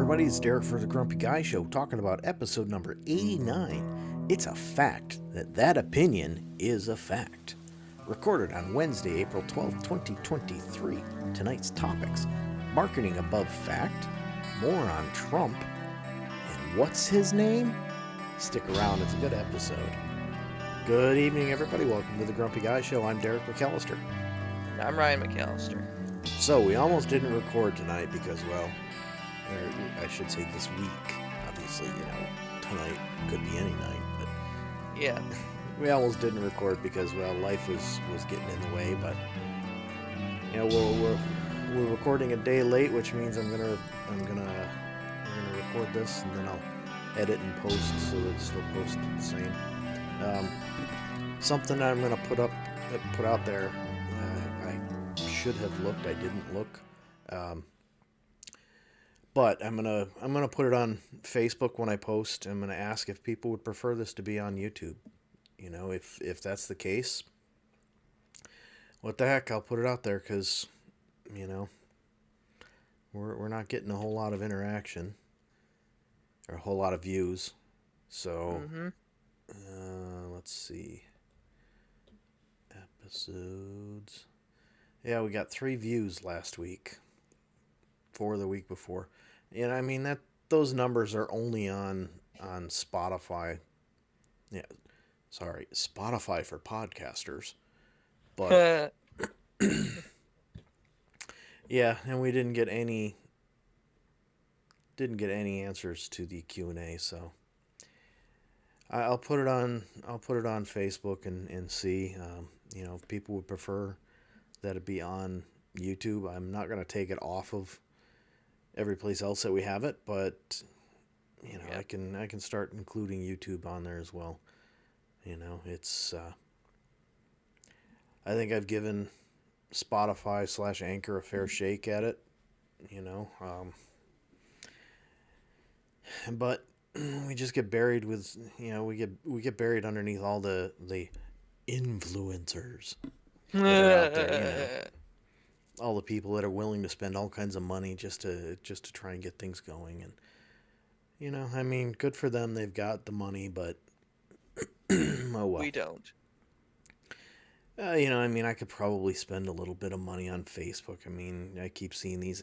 everybody, it's Derek for the Grumpy Guy Show, talking about episode number 89. It's a fact that opinion is a fact. Recorded on Wednesday, April 12th, 2023. Tonight's topics: marketing above fact, more on Trump, and what's his name? Stick around, it's a good episode. Good evening, everybody. Welcome to the Grumpy Guy Show. I'm Derek McAllister. And I'm Ryan McAllister. So, we almost didn't record tonight because, well, I should say this week. Obviously, tonight could be any night, but yeah, we almost didn't record because, well, life was getting in the way. But we're recording a day late, which means I'm gonna record this and then I'll edit and post so that it's still posted the same. Something I'm gonna put out there. I should have looked. I didn't look. But I'm gonna put it on Facebook when I post. I'm gonna ask if people would prefer this to be on YouTube. If that's the case, what the heck? I'll put it out there because, we're not getting a whole lot of interaction or a whole lot of views. So, let's see. Episodes. Yeah, we got 3 views last week. 4 the week before. And I mean that those numbers are only on Spotify. Yeah. Sorry, Spotify for podcasters. But yeah, and we didn't get any answers to the Q&A, so I'll put it on Facebook and see if people would prefer that it be on YouTube. I'm not going to take it off of every place else that we have it, but I can start including YouTube on there as well. It's I think I've given Spotify / Anchor a fair shake at it, but we just get buried with we get buried underneath all the influencers that are out there, all the people that are willing to spend all kinds of money just to try and get things going. And good for them, they've got the money, but oh well. We don't. I could probably spend a little bit of money on Facebook. I keep seeing these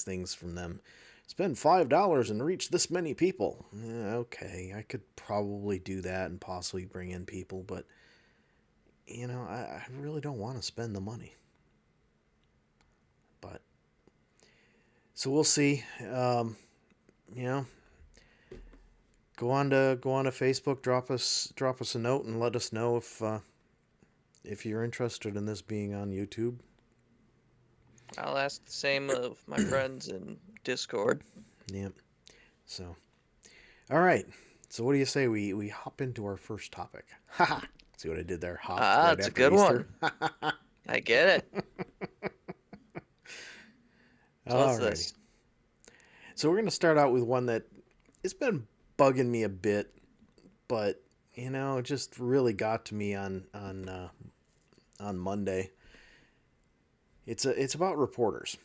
things from them. Spend $5 and reach this many people. Okay, I could probably do that and possibly bring in people, but I really don't want to spend the money. But so we'll see. Go on to Facebook, drop us a note and let us know if you're interested in this being on YouTube. I'll ask the same of my friends in Discord. Yep. So, all right. So what do you say we hop into our first topic? Haha. See what I did there? Hop. Right, that's a good Easter. One. I get it. So what's this? So we're going to start out with one that it's been bugging me a bit, but it just really got to me on Monday. It's about reporters.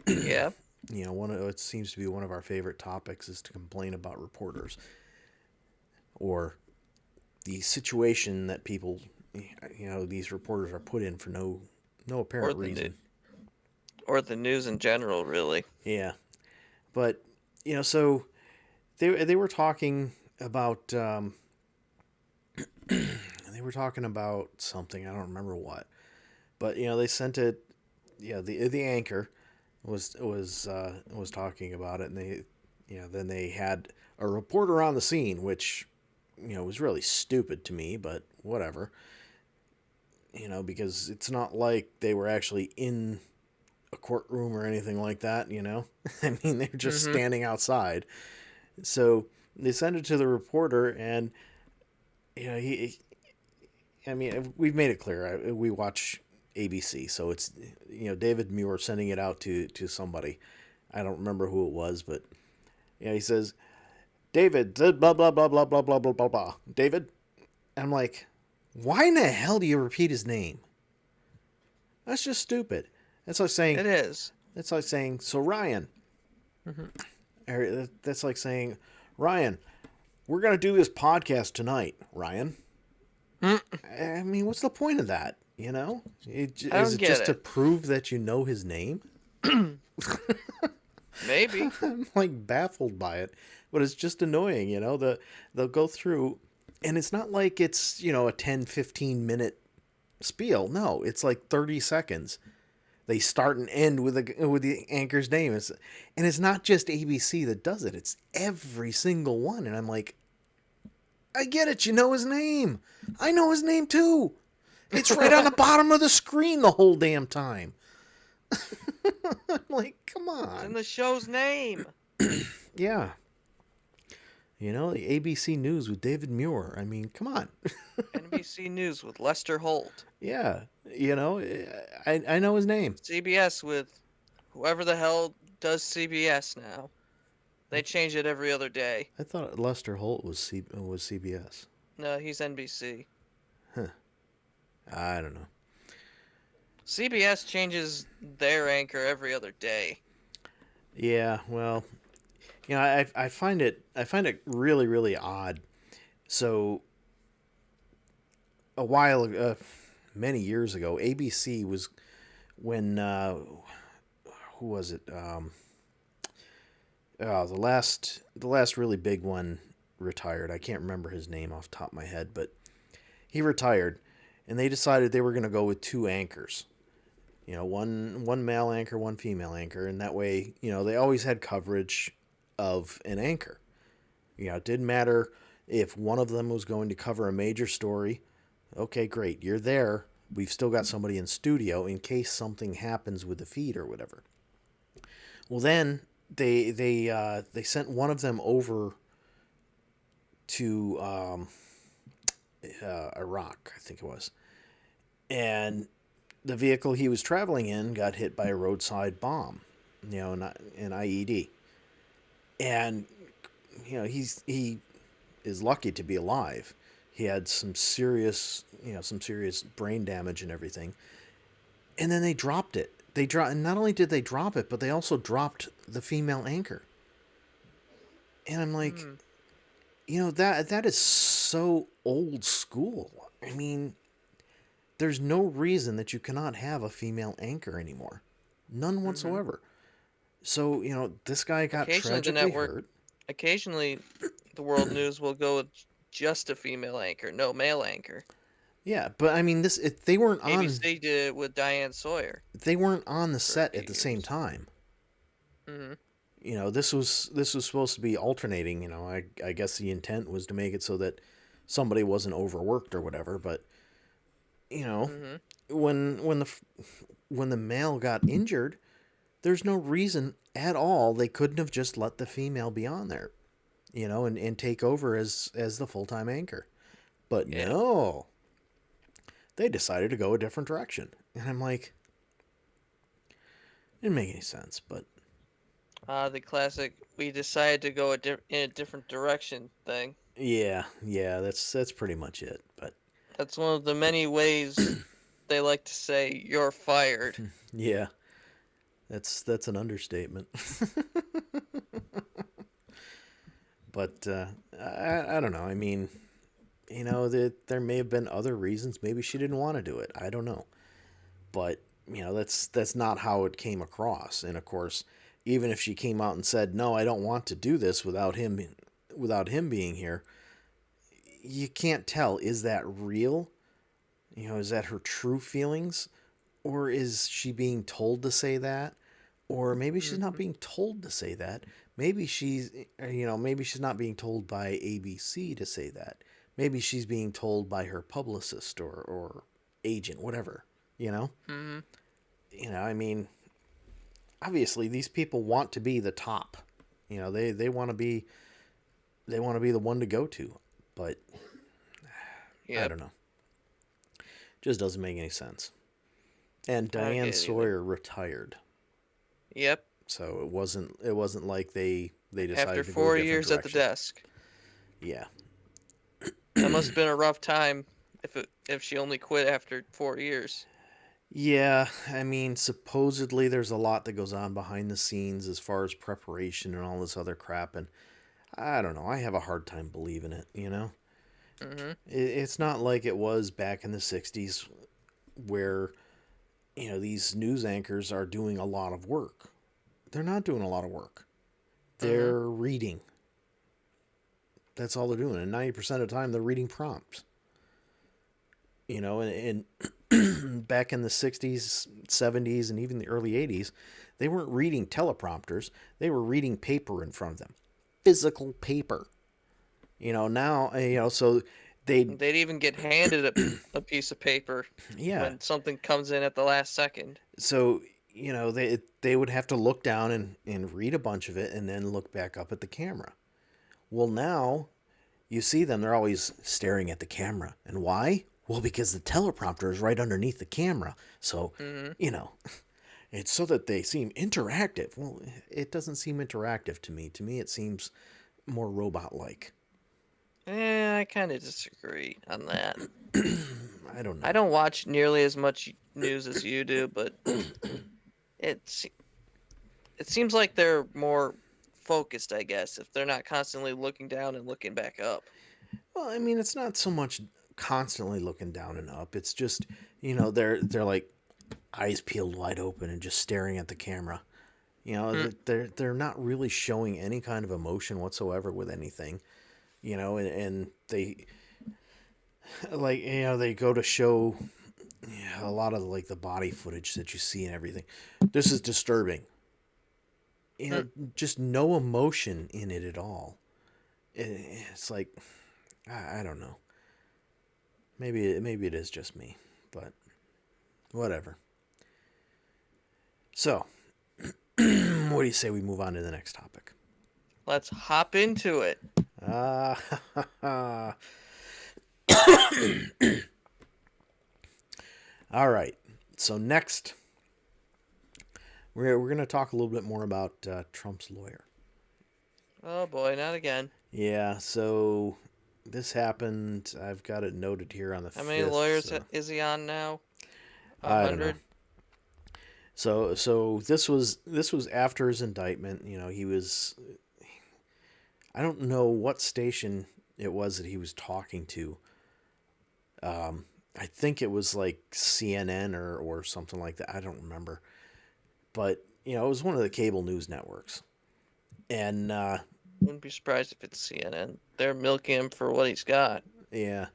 Yeah. It seems to be one of our favorite topics is to complain about reporters or the situation that people, these reporters are put in for no apparent reason. Or the news in general, really. Yeah. But, so they were talking about, they were talking about something, I don't remember what, but, they sent it, the anchor was talking about it, and they, then they had a reporter on the scene, which, was really stupid to me, but whatever, because it's not like they were actually in a courtroom or anything like that, they're just standing outside. So they send it to the reporter, and we've made it clear. We watch ABC, so it's David Muir sending it out to somebody. I don't remember who it was, but he says, David blah blah blah blah blah blah blah blah blah. David, and I'm like, why in the hell do you repeat his name? That's just stupid. That's like saying it is. That's like saying, so Ryan, Mhm. That's like saying, Ryan, we're gonna do this podcast tonight, Ryan. Mm, I mean, what's the point of that? I Is don't it get just to it. prove that you know his name? Maybe. I'm like baffled by it, but it's just annoying. They'll go through, and it's not like it's a 10-15 minute spiel. No, it's like 30 seconds. They start and end with the anchor's name. And it's not just ABC that does it. It's every single one. And I'm like, I get it. You know his name. I know his name too. It's right on the bottom of the screen the whole damn time. I'm like, come It's in on. the show's name. Yeah. The ABC News with David Muir. I mean, come on. NBC News with Lester Holt. Yeah. I know his name. CBS with whoever the hell does CBS now. They change it every other day. I thought Lester Holt was CBS. No, he's NBC. Huh. I don't know. CBS changes their anchor every other day. Yeah, well, I find it really really odd. So a while ago, many years ago, ABC was when who was it? The last really big one retired. I can't remember his name off the top of my head, but he retired, and they decided they were going to go with two anchors. One male anchor, one female anchor, and that way, they always had coverage of an anchor. It didn't matter if one of them was going to cover a major story. Okay, great, you're there. We've still got somebody in studio in case something happens with the feed or whatever. Well, then they sent one of them over to Iraq, I think it was, and the vehicle he was traveling in got hit by a roadside bomb, an IED, and he is lucky to be alive. He had some serious brain damage and everything, and then they dropped it. And not only did they drop it, but they also dropped the female anchor. And I'm like, Hmm. that is so old school. I mean, there's no reason that you cannot have a female anchor anymore. None Mm-hmm. whatsoever. So, this guy got Occasionally, the tragically network, hurt. occasionally, the world news will go with just a female anchor, no male anchor. Yeah, but I mean they weren't on ABC did it with Diane Sawyer the for a set few at the same years. time. Mm-hmm. This was supposed to be alternating, I guess the intent was to make it so that somebody wasn't overworked or whatever, but you know, Mm-hmm. when the male got injured, there's no reason at all they couldn't have just let the female be on there, and take over as the full-time anchor. But Yeah. no, they decided to go a different direction. And I'm like, it didn't make any sense, but The classic "we decided to go in a different direction" thing. yeah, that's pretty much it. But That's one of the many ways they like to say "you're fired." yeah, that's an understatement. But I don't know. I mean, that there may have been other reasons. Maybe she didn't want to do it. I don't know. But that's not how it came across. And of course, even if she came out and said, "No, I don't want to do this without him being here," you can't tell. Is that real? Is that her true feelings, or is she being told to say that? Or maybe she's not Mm-hmm. being told to say that. Maybe she's not being told by ABC to say that. Maybe she's being told by her publicist or agent, whatever. You know? Mm-hmm. I mean, obviously these people want to be the top. They want to be the one to go to, but I Yep. don't know. Just doesn't make any sense. And I don't Diane get it either. Sawyer retired. Yep. So it wasn't like they After decided to go a 4 different years at the direction. desk, Yeah. that must have been a rough time. If she only quit after 4 years. Yeah, I mean, supposedly there's a lot that goes on behind the scenes as far as preparation and all this other crap, and I don't know. I have a hard time believing it, you know? Mm-hmm. It's not like it was back in the 60s where, these news anchors are doing a lot of work. They're not doing a lot of work. Mm-hmm. They're reading. That's all they're doing. And 90% of the time, they're reading prompts. And back in the 60s, 70s, and even the early 80s, they weren't reading teleprompters. They were reading paper in front of them. Physical paper. Now, so they, They'd even get handed a piece of paper yeah. when something comes in at the last second. So, they would have to look down and read a bunch of it and then look back up at the camera. Well, now you see them, they're always staring at the camera. And why? Well, because the teleprompter is right underneath the camera. So, Mm-hmm. you know, it's so that they seem interactive. Well, it doesn't seem interactive to me. To me, it seems more robot like. I kind of disagree on that. I don't I know. don't watch nearly as much news as you do, but it's it seems like they're more focused, I guess, if they're not constantly looking down and looking back up. Well, I mean, it's not so much constantly looking down and up. It's just, they're like eyes peeled wide open and just staring at the camera. Hmm. They're not really showing any kind of emotion whatsoever with anything. And they they go to show a lot of like the body footage that you see and everything. This is disturbing. Hmm. Just no emotion in it at all. It's like I don't know. Maybe it is just me, but whatever. So, what do you say we move on to the next topic? Let's hop into it. Uh, all right. So next, we're going to talk a little bit more about Trump's lawyer. Oh boy, not again. Yeah. So this happened. I've got it noted here on the How many 5th. lawyers So is he on now? A I don't know. hundred? So this was after his indictment. He was. I don't know what station it was that he was talking to. I think it was like CNN or something like that. I don't remember. But, it was one of the cable news networks. And, Wouldn't be surprised if it's CNN. They're milking him for what he's got. yeah.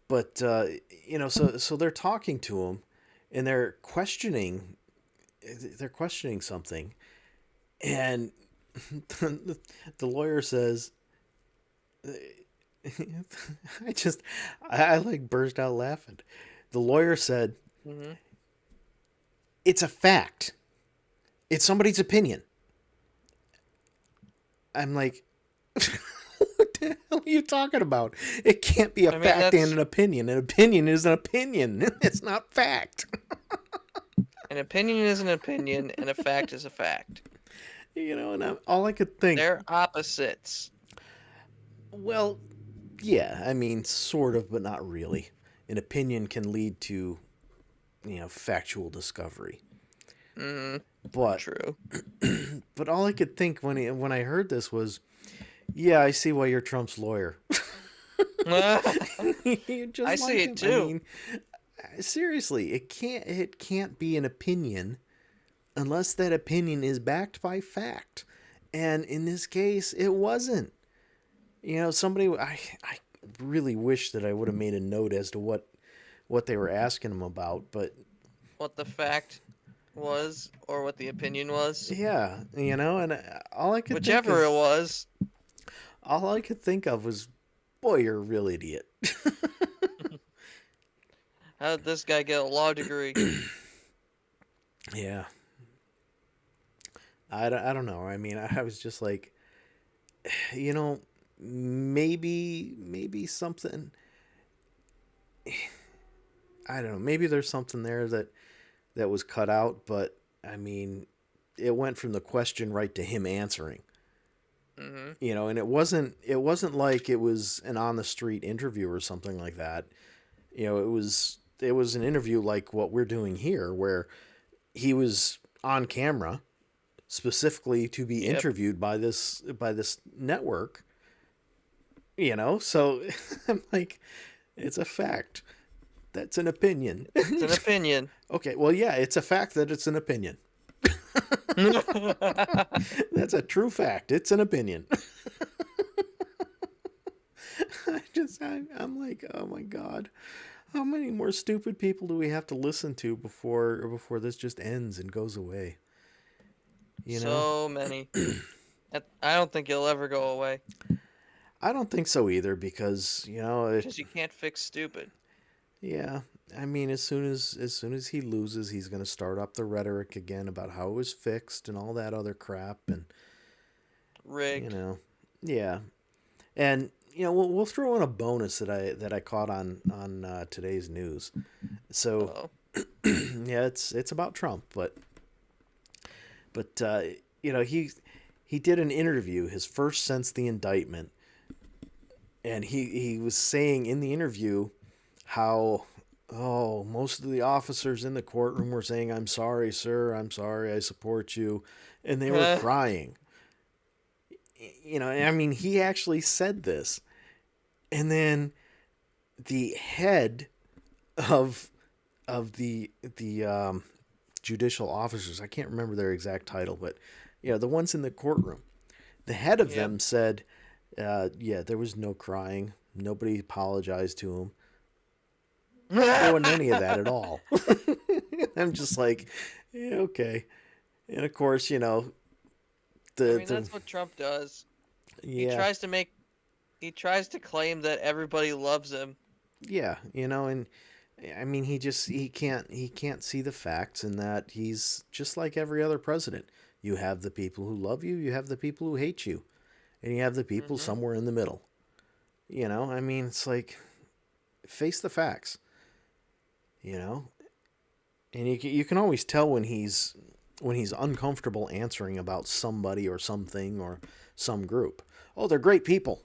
But, so they're talking to him and they're questioning something. And the lawyer says, I just, I like burst out laughing. The lawyer said, Hmm. it's a fact. It's somebody's opinion. I'm like, what the hell are you talking about? It can't be a I mean, fact and an opinion. An opinion is an opinion. It's not fact. an opinion is an opinion, and a fact is a fact. And all I could think, They're opposites. well, yeah, I mean, sort of, but not really. An opinion can lead to, factual discovery. Hmm. But, True. but all I could think when I heard this was, yeah, I see why you're Trump's lawyer. You're I just see like it him. I too. mean, seriously, it can't be an opinion unless that opinion is backed by fact. And in this case, it wasn't. Somebody I really wish that I would have made a note as to what they were asking him about, but What the fact was, or what the opinion was. yeah, and all I could think Whichever it is was. all I could think of was, boy, you're a real idiot. How did this guy get a law degree? Yeah. I don't know. I mean, I was just like, you know, maybe something. I don't know. Maybe there's something there that was cut out, but I mean, it went from the question right to him answering. Hmm. And it wasn't like it was an on the street interview or something like that. It was it was an interview like what we're doing here, where he was on camera specifically to be Yep. interviewed by this network. So I'm like, it's a fact. That's an opinion. It's an opinion. Okay, well, yeah, it's a fact that it's an opinion. That's a true fact. It's an opinion. I'm like, oh my god, how many more stupid people do we have to listen to before this just ends and goes away? So many. I don't think it'll ever go away. I don't think so either, because Because you can't fix stupid. yeah. I mean, as soon as he loses, he's going to start up the rhetoric again about how it was fixed and all that other crap, and Rigged. yeah. And we'll throw in a bonus that I caught on today's news. So Oh. yeah, it's about Trump, but he did an interview, his first since the indictment, and he was saying in the interview how, oh, most of the officers in the courtroom were saying, "I'm sorry, sir. I'm sorry. I support you," and they were crying. I mean, he actually said this, and then the head of the judicial officers, I can't remember their exact title, but the ones in the courtroom, the head of them said, yeah, there was no crying, nobody apologized to him. There wasn't any of that at all. I'm just like, yeah, okay. And of course, That's what Trump does. yeah, He tries to claim that everybody loves him. yeah, and I mean, he can't see the facts, and that he's just like every other president. You have the people who love you, you have the people who hate you, and you have the people somewhere in the middle. I mean, it's like, face the facts. And you can always tell when he's uncomfortable answering about somebody or something or some group. Oh, they're great people.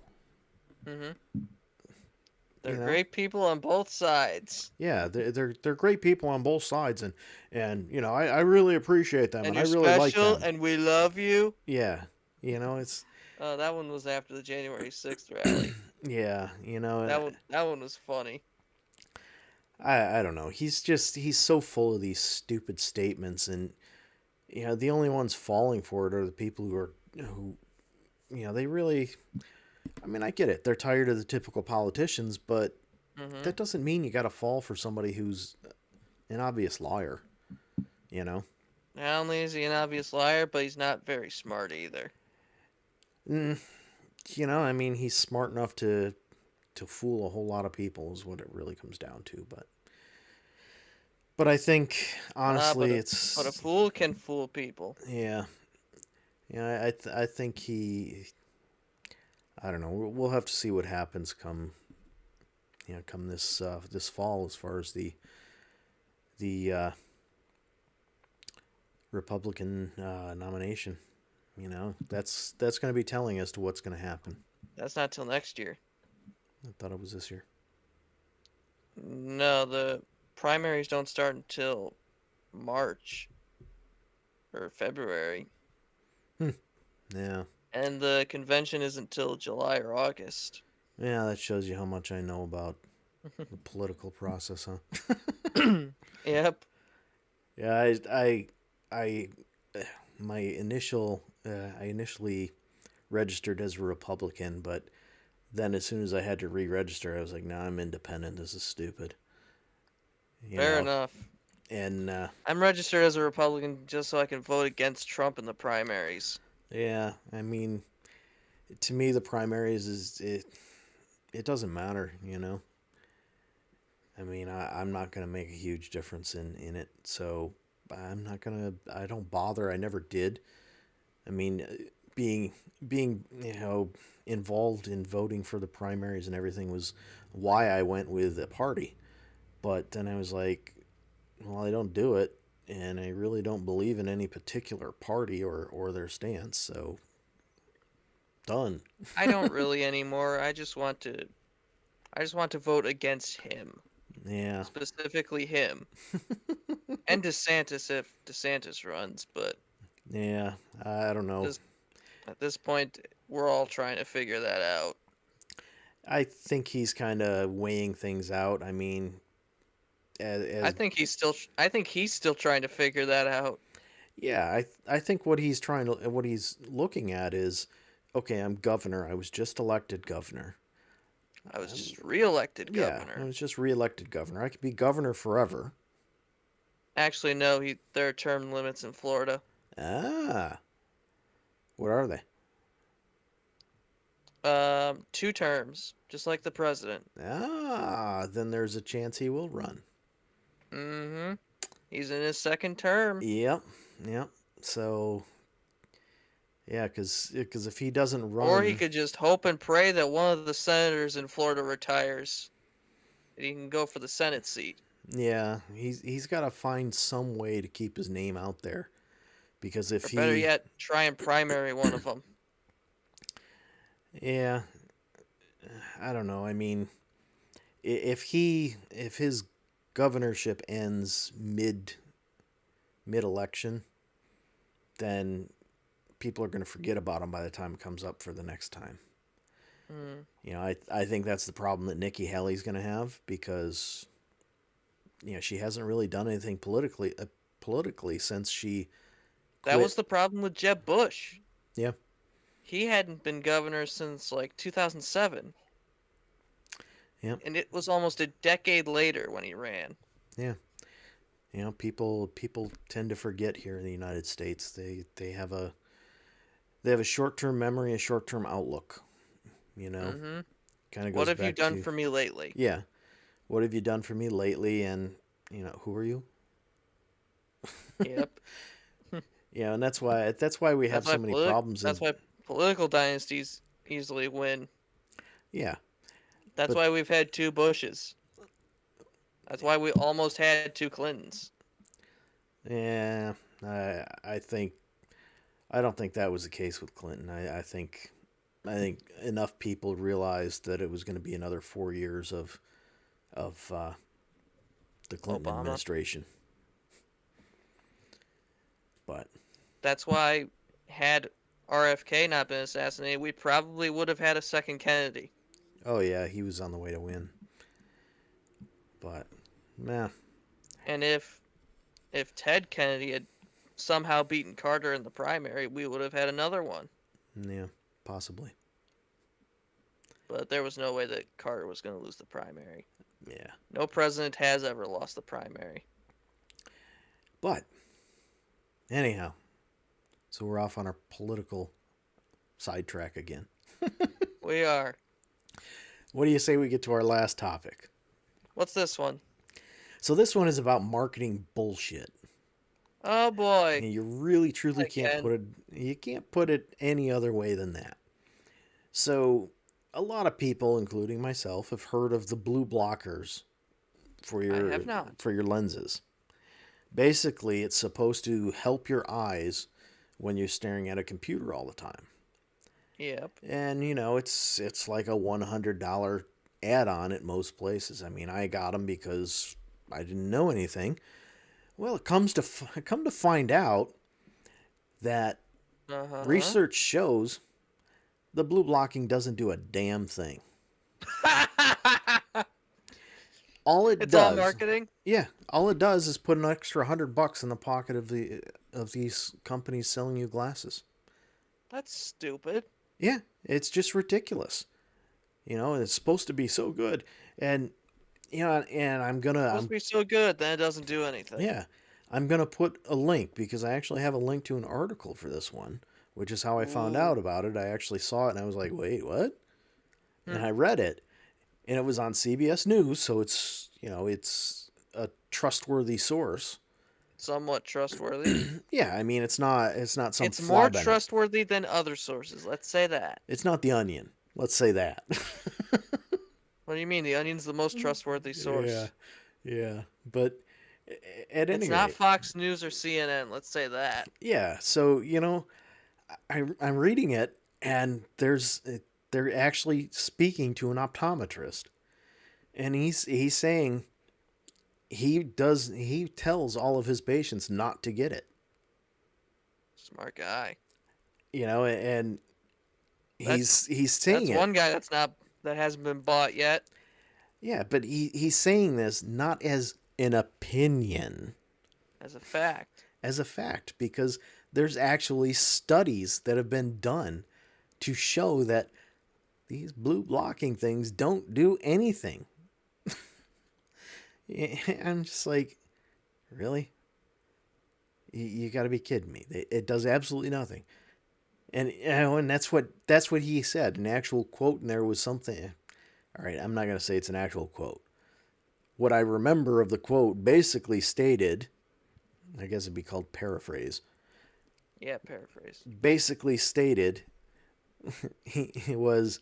They're great people on both sides. Yeah, they're great people on both sides, and I really appreciate them, and I you're really like special, them. and we love you. Yeah, it's That one was after the January 6th rally. yeah, That one was funny. I don't know. He's so full of these stupid statements, and the only ones falling for it are the people who they really. I mean, I get it. They're tired of the typical politicians, but that doesn't mean you got to fall for somebody who's an obvious liar. Not only is he an obvious liar, but he's not very smart either. I mean, he's smart enough to fool a whole lot of people is what it really comes down to. But I think honestly, but a fool can fool people. Yeah, I think he. I don't know. We'll have to see what happens come this fall, as far as the Republican nomination. That's going to be telling as to what's going to happen. That's not till next year. I thought it was this year. No, the primaries don't start until March or February. Yeah. And the convention isn't till July or August. Yeah, that shows you how much I know about the political process, huh? Yep. Yeah, I I initially registered as a Republican, but then as soon as I had to re-register, I was like, "No, I'm independent. This is stupid." Fair enough. And I'm registered as a Republican just so I can vote against Trump in the primaries. yeah, I mean, to me, the primaries it doesn't matter, I mean, I'm not gonna make a huge difference in it, so I don't bother. I never did. I mean, being involved in voting for the primaries and everything was why I went with a party. But then I was like, well, I don't do it, and I really don't believe in any particular party or their stance, so done. I don't really anymore. I just want to vote against him. Yeah. specifically him, and DeSantis if DeSantis runs. But Yeah. I don't know. this, at this point, we're all trying to figure that out. I think he's kind of weighing things out. I mean, as I think he's still trying to figure that out. yeah, I think what he's looking at is, okay, I'm governor. I was just elected governor. I was just reelected Yeah, I governor. was just reelected governor. I could be governor forever. Actually, no, there are term limits in Florida. Ah, what are they? 2 terms, just like the president. Ah, then there's a chance he will run. Mm-hmm. He's in his second term. Yep, yep. So yeah, because if he doesn't Or he run, could just hope and pray that one of the senators in Florida retires. And he can go for the Senate seat. yeah, he's got to find some way to keep his name out there. Because if Or better he, yet, try and primary one of them. yeah, I don't know. I mean, if his governorship ends mid election, then people are going to forget about him by the time it comes up for the next time. Mm. You know, I think that's the problem that Nikki Haley's going to have because she hasn't really done anything politically since she That quit. was the problem with Jeb Bush. Yeah, He hadn't been governor since like 2007. yeah, And it was almost a decade later when he ran. yeah. People tend to forget here in the United States. They have a short-term memory, a short-term outlook. You know, Mm-hmm. kind of What goes have you back done to, for me lately? yeah, what have you done for me lately? And who are you? Yep. Yeah, and that's why we have That's why so many problems that's in. why political dynasties easily win. Yeah, That's but why we've had 2 Bushes. That's why we almost had 2 Clintons. yeah, I think I don't think that was the case with Clinton. I think enough people realized that it was going to be another 4 years of the Clinton Obama. administration. But That's why had RFK not been assassinated, we probably would have had a second Kennedy. oh yeah, he was on the way to win. But nah, And if Ted Kennedy had somehow beaten Carter in the primary, we would have had another one. yeah, possibly. But there was no way that Carter was going to lose the primary. Yeah, No president has ever lost the primary. but anyhow, so we're off on our political sidetrack again. We are. What do you say we get to our last topic? What's this one? So this one is about marketing bullshit. Oh boy. And you really truly can't Again. put it any other way than that. So a lot of people, including myself, have heard of the blue blockers for I your have not. for your lenses. Basically, it's supposed to help your eyes when you're staring at a computer all the time. Yep. And it's like a $100 add-on at most places. I mean, I got them because I didn't know anything. Well, come to find out that Uh-huh. research shows the blue blocking doesn't do a damn thing. All it It's all does, marketing? yeah, all it does is put an extra $100 in the pocket of these companies selling you glasses. That's stupid. Yeah, it's just ridiculous. It's supposed to be so good, and I'm It's gonna, supposed to be so good, then it doesn't do anything. yeah, I'm gonna put a link because I actually have a link to an article for this one, which is how I found Ooh. out about it. I actually saw it and I was like, wait, what? Hmm. And I read it, and it was on CBS News, so it's a trustworthy source. Somewhat trustworthy. Yeah, I mean it's not some It's more fly by night. trustworthy than other sources. Let's say that. It's not the Onion. Let's say that. What do you mean? The Onion's the most trustworthy Yeah, source. yeah. But at It's any not rate, Fox News or CNN. Let's say that. yeah. So I'm reading it, and they're actually speaking to an optometrist, and he's saying he tells all of his patients not to get it. Smart guy. And That's he's saying that's it. one guy that hasn't been bought yet. Yeah, but he's saying this not as an opinion, As a fact. as a fact, because there's actually studies that have been done to show that these blue blocking things don't do anything. I'm just like, really? You got to be kidding me. It does absolutely nothing. And that's what he said. An actual quote, and there was something. All right, I'm not going to say it's an actual quote. What I remember of the quote basically stated, I guess it'd be called paraphrase. Yeah, paraphrase. Basically stated, it was,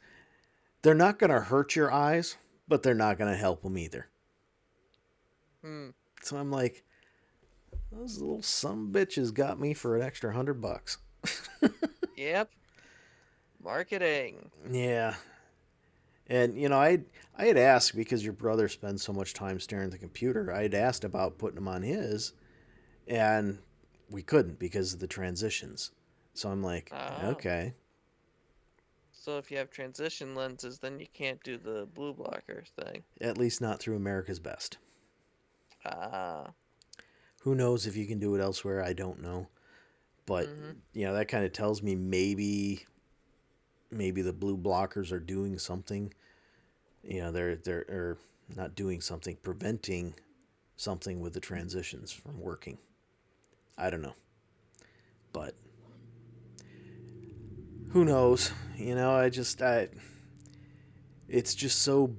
they're not going to hurt your eyes, but they're not going to help them either. So I'm like, those little some bitches got me for an extra $100. Yep. Marketing. Yeah. And, I had asked, because your brother spends so much time staring at the computer, I had asked about putting him on his, and we couldn't because of the transitions. So I'm like, okay. So if you have transition lenses, then you can't do the blue blocker thing. At least not through America's Best. Ah. Who knows if you can do it elsewhere? I don't know. But, that kind of tells me maybe the blue blockers are doing something. They're not doing something, preventing something with the transitions from working. I don't know. But who knows? It's just so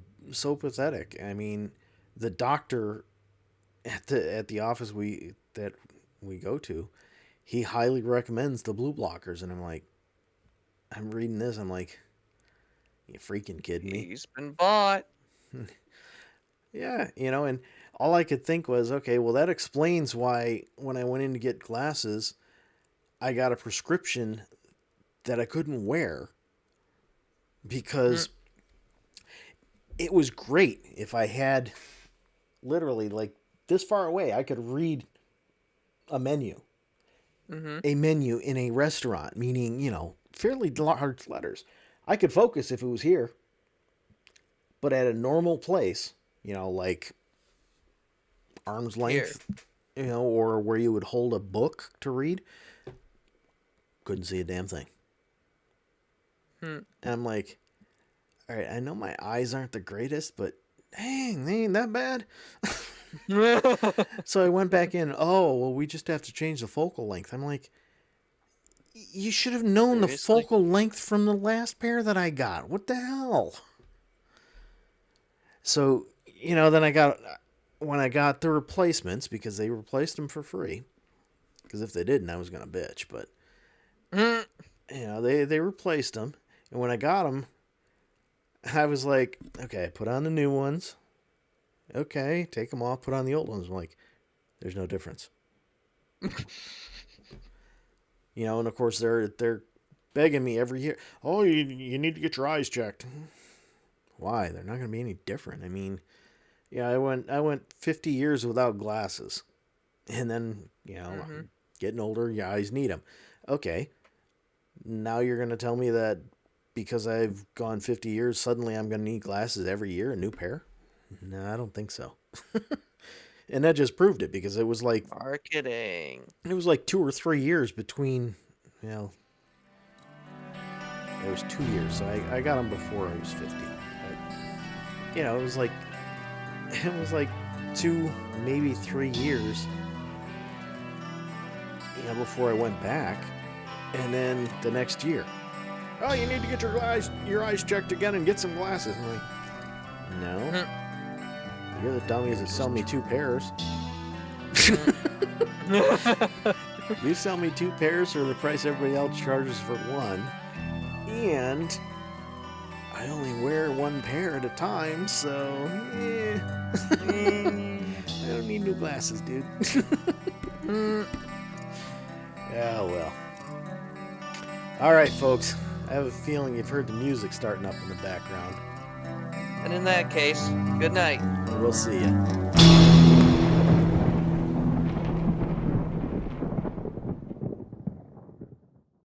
pathetic. I mean, the doctor at the office we go to, he highly recommends the blue blockers, and I'm reading this, I'm like, you freaking kidding me? He's been bought. Yeah, and all I could think was, okay, well, that explains why when I went in to get glasses, I got a prescription that I couldn't wear, because it was great if I had literally like this far away, I could read a menu. A menu in a restaurant, meaning, fairly large letters. I could focus if it was here, but at a normal place, like arm's length, or where you would hold a book to read, couldn't see a damn thing. And I'm like, all right, I know my eyes aren't the greatest, but dang, they ain't that bad. So I went back in. Oh, well, we just have to change the focal length. I'm like, you should have known the focal length from the last pair that I got. What the hell? So, then when I got the replacements, because they replaced them for free, because if they didn't, I was going to bitch, but, they replaced them. And when I got them, I was like, okay, put on the new ones. Okay, take them off, put on the old ones. I'm like, there's no difference. And of course they're begging me every year. Oh, you need to get your eyes checked. Why? They're not going to be any different. I mean, yeah, I went 50 years without glasses, and then getting older, your eyes need them. Okay, now you're going to tell me that because I've gone 50 years, suddenly I'm going to need glasses every year, a new pair? No, I don't think so. And that just proved it, because it was like marketing. It was like 2 or 3 years between, it was 2 years. So I got them before I was 50. But, it was like 2, maybe 3 years, before I went back. And then the next year, oh, you need to get your eyes checked again and get some glasses. I'm like, no. You're the dummies that sell me 2 pairs. You sell me 2 pairs for the price everybody else charges for one. And I only wear 1 pair at a time, so I don't need new glasses, dude. Yeah, well. All right, folks. I have a feeling you've heard the music starting up in the background. And in that case, good night. We'll see ya.